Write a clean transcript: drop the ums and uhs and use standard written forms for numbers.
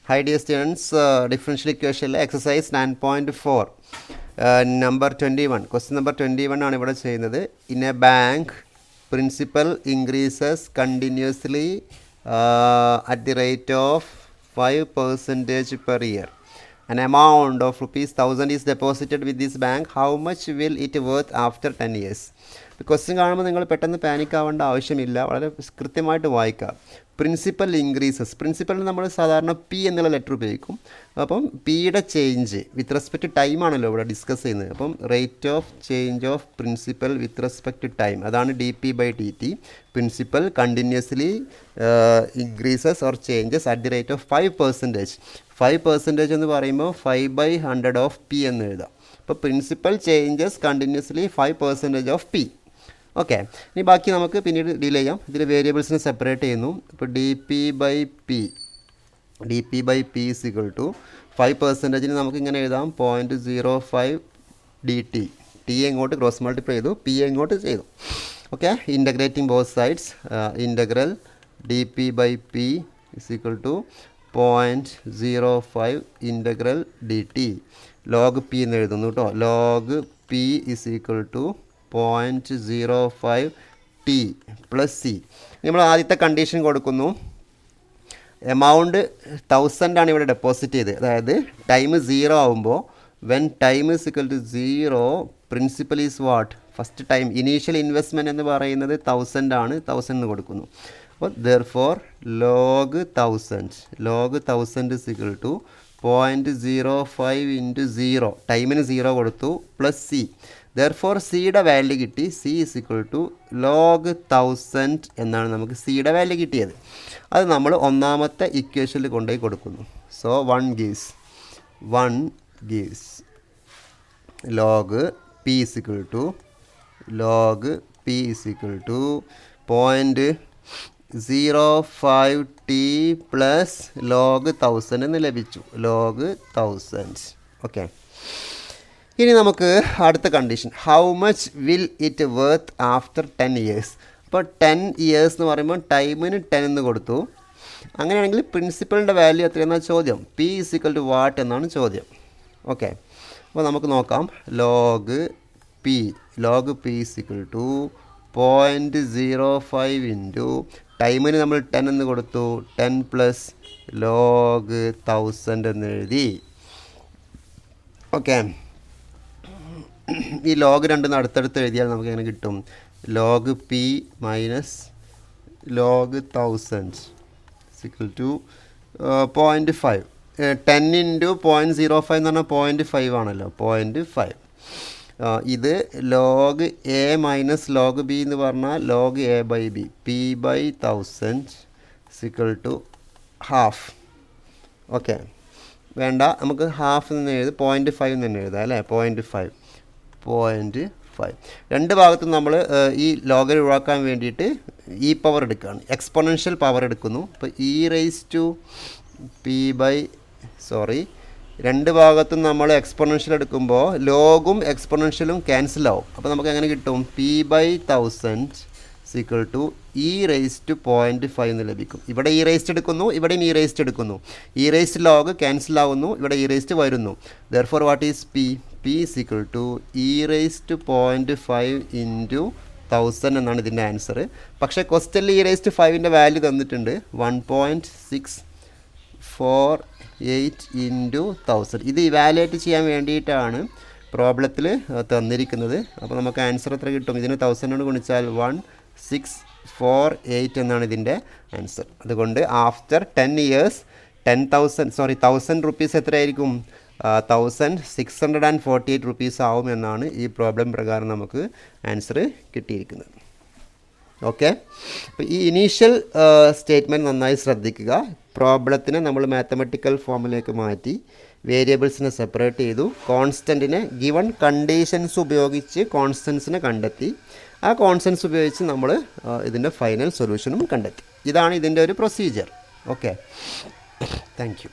Hi dear students, differential equation exercise 9.4 number 21. Question number 21 ആണ് ഇവിടെ ചെയ്യുന്നത്. In a bank, principal increases continuously at the rate of 5% per year. An amount of rupees 1000 is deposited with this bank. How much will it worth after 10 years? Question കാണുമ്പോൾ നിങ്ങൾ പെട്ടെന്ന് panic ആവേണ്ട ആവശ്യമില്ല, വളരെ കൃത്യമായിട്ട് വായിക്കുക. പ്രിൻസിപ്പൽ ഇൻക്രീസസ്, പ്രിൻസിപ്പലിന് നമ്മൾ സാധാരണ പി എന്നുള്ള ലെറ്റർ ഉപയോഗിക്കും. അപ്പം പിയുടെ ചേഞ്ച് വിത്ത് റെസ്പെക്ട് ടൈം ആണല്ലോ ഇവിടെ ഡിസ്കസ് ചെയ്യുന്നത്. അപ്പം rate of change of principal with respect time, അതാണ് D P by T T. Principal continuously increases or changes at the rate of 5%. 5% എന്ന് പറയുമ്പോൾ 5/100 ഓഫ് പി എന്ന് എഴുതാം. അപ്പോൾ principal changes continuously 5% of P. Okay, ഇനി ബാക്കി നമുക്ക് പിന്നീട് ഡീൽ ചെയ്യാം. ഇതിൽ വേരിയബിൾസിനെ സെപ്പറേറ്റ് ചെയ്യുന്നു. ഇപ്പോൾ D P by P is equal to 5%. നമുക്ക് ഇങ്ങനെ എഴുതാം 0.05 ഡി ടി. ടി എങ്ങോട്ട് ക്രോസ് മൾട്ടിപ്ലൈ ചെയ്തു, പി എങ്ങോട്ട് ചെയ്തു. Okay, integrating both sides, integral D P by P is equal to 0.05 integral D T. Log P എന്ന് എഴുതുന്നു കേട്ടോ. Log P is equal to 0.05 T plus C. നമ്മൾ ആദ്യത്തെ condition കൊടുക്കുന്നു. എമൗണ്ട് 1000 ആണ് ഇവിടെ ഡെപ്പോസിറ്റ് ചെയ്ത്, അതായത് ടൈം 0 ആകുമ്പോൾ when time is equal to 0 principal is what? First time initial investment എന്ന് പറയുന്നത് 1000 ആണ്. 1000 എന്ന് കൊടുക്കുന്നു. അപ്പോൾ therefore log 1000 is equal to 0.05 into 0, ടൈമിന് 0 കൊടുത്തു, പ്ലസ് സി. ദെർഫോർ സിയുടെ വാല്യൂ കിട്ടി. C is equal to log 1000 എന്നാണ് നമുക്ക് സിയുടെ വാല്യൂ കിട്ടിയത്. അത് നമ്മൾ ഒന്നാമത്തെ ഇക്വേഷനിൽ കൊണ്ടുപോയി കൊടുക്കുന്നു. So 1 gives log P is equal to 0.05 T plus log 1000 എന്ന് ലഭിച്ചു. ലോഗ് 1000. ഓക്കെ, ഇനി നമുക്ക് അടുത്ത condition, how much will it worth after 10 years. അപ്പോൾ 10 years എന്ന് പറയുമ്പോൾ ടൈമിന് 10 എന്ന് കൊടുത്തു. അങ്ങനെയാണെങ്കിൽ പ്രിൻസിപ്പളിൻ്റെ വാല്യൂ എത്രയെന്നാണ് ചോദ്യം. P is equal to what എന്നാണ് ചോദ്യം. ഓക്കെ, അപ്പോൾ നമുക്ക് നോക്കാം. Log P is equal to 0.05 into ടൈമിന് നമ്മൾ 10 എന്ന് കൊടുത്തു, 10 പ്ലസ് ലോഗ് 1000 എന്ന് എഴുതി. ഓക്കെ, ഈ ലോഗ് രണ്ടും അടുത്തടുത്ത് എഴുതിയാൽ നമുക്ക് എങ്ങനെ കിട്ടും? Log P minus log 1000 equal to 0.5. 10 into 0.05 എന്ന് പറഞ്ഞാൽ 0.5 ആണല്ലോ, 0.5. ഇത് log A minus log B എന്ന് പറഞ്ഞാൽ log A by B. P by 1000 equal to half. Okay, വേണ്ട, നമുക്ക് ഹാഫ് എന്ന് എഴുതി 0.5 എന്ന് തന്നെ എഴുതാം അല്ലേ. 0.5 രണ്ട് ഭാഗത്തും നമ്മൾ ഈ ലോഗർ ഒഴിവാക്കാൻ വേണ്ടിയിട്ട് ഈ പവർ എടുക്കുകയാണ്, എക്സ്പൊണൻഷ്യൽ പവർ എടുക്കുന്നു. ഇപ്പോൾ രണ്ട് ഭാഗത്തും നമ്മൾ എക്സ്പൊണൻഷ്യൽ എടുക്കുമ്പോൾ ലോഗും എക്സ്പൊണൻഷ്യലും ക്യാൻസൽ ആവും. അപ്പോൾ നമുക്ക് എങ്ങനെ കിട്ടും? P by 1000 equal to e⁻⁵ എന്ന് ലഭിക്കും. ഇവിടെ e⁻ എടുക്കുന്നു, ഇവിടെയും e⁻ എടുക്കുന്നു. e⁻ ലോഗ് ക്യാൻസൽ ആവുന്നു, ഇവിടെ e⁻ വരുന്നു. Therefore what is P? P is equal to e⁻⁵ into 1000 എന്നാണ് ഇതിൻ്റെ ആൻസർ. പക്ഷേ ക്വസ്റ്റ്യനിൽ e⁻⁵ വാല്യൂ തന്നിട്ടുണ്ട് 1.648 ഇൻറ്റു 1000. ഇത് ഇവാലുവേറ്റ് ചെയ്യാൻ വേണ്ടിയിട്ടാണ് പ്രോബ്ലത്തിൽ തന്നിരിക്കുന്നത്. അപ്പോൾ നമുക്ക് ആൻസർ എത്ര കിട്ടും? ഇതിന് 1000 ഗുണിച്ചാൽ 1648 എന്നാണ് ഇതിൻ്റെ ആൻസർ. അതുകൊണ്ട് ആഫ്റ്റർ 10 years 1000 റുപ്പീസ് എത്രയായിരിക്കും? 1648 റുപ്പീസ് ആവും എന്നാണ് ഈ പ്രോബ്ലം പ്രകാരം നമുക്ക് ആൻസർ കിട്ടിയിരിക്കുന്നത്. ഓക്കെ, അപ്പോൾ ഈ ഇനീഷ്യൽ സ്റ്റേറ്റ്മെൻറ്റ് നന്നായി ശ്രദ്ധിക്കുക. പ്രോബ്ലത്തിനെ നമ്മൾ മാത്തമെറ്റിക്കൽ ഫോമിലേക്ക് മാറ്റി വേരിയബിൾസിനെ സെപ്പറേറ്റ് ചെയ്തു. കോൺസ്റ്റൻറ്റിനെ ഗിവൺ കണ്ടീഷൻസ് ഉപയോഗിച്ച് കോൺസ്റ്റൻസിനെ കണ്ടെത്തി. ആ കോൺസ്റ്റൻസ് ഉപയോഗിച്ച് നമ്മൾ ഇതിൻ്റെ ഫൈനൽ സൊല്യൂഷനും കണ്ടെത്തി. ഇതാണ് ഇതിൻ്റെ ഒരു പ്രൊസീജിയർ. Okay, thank you.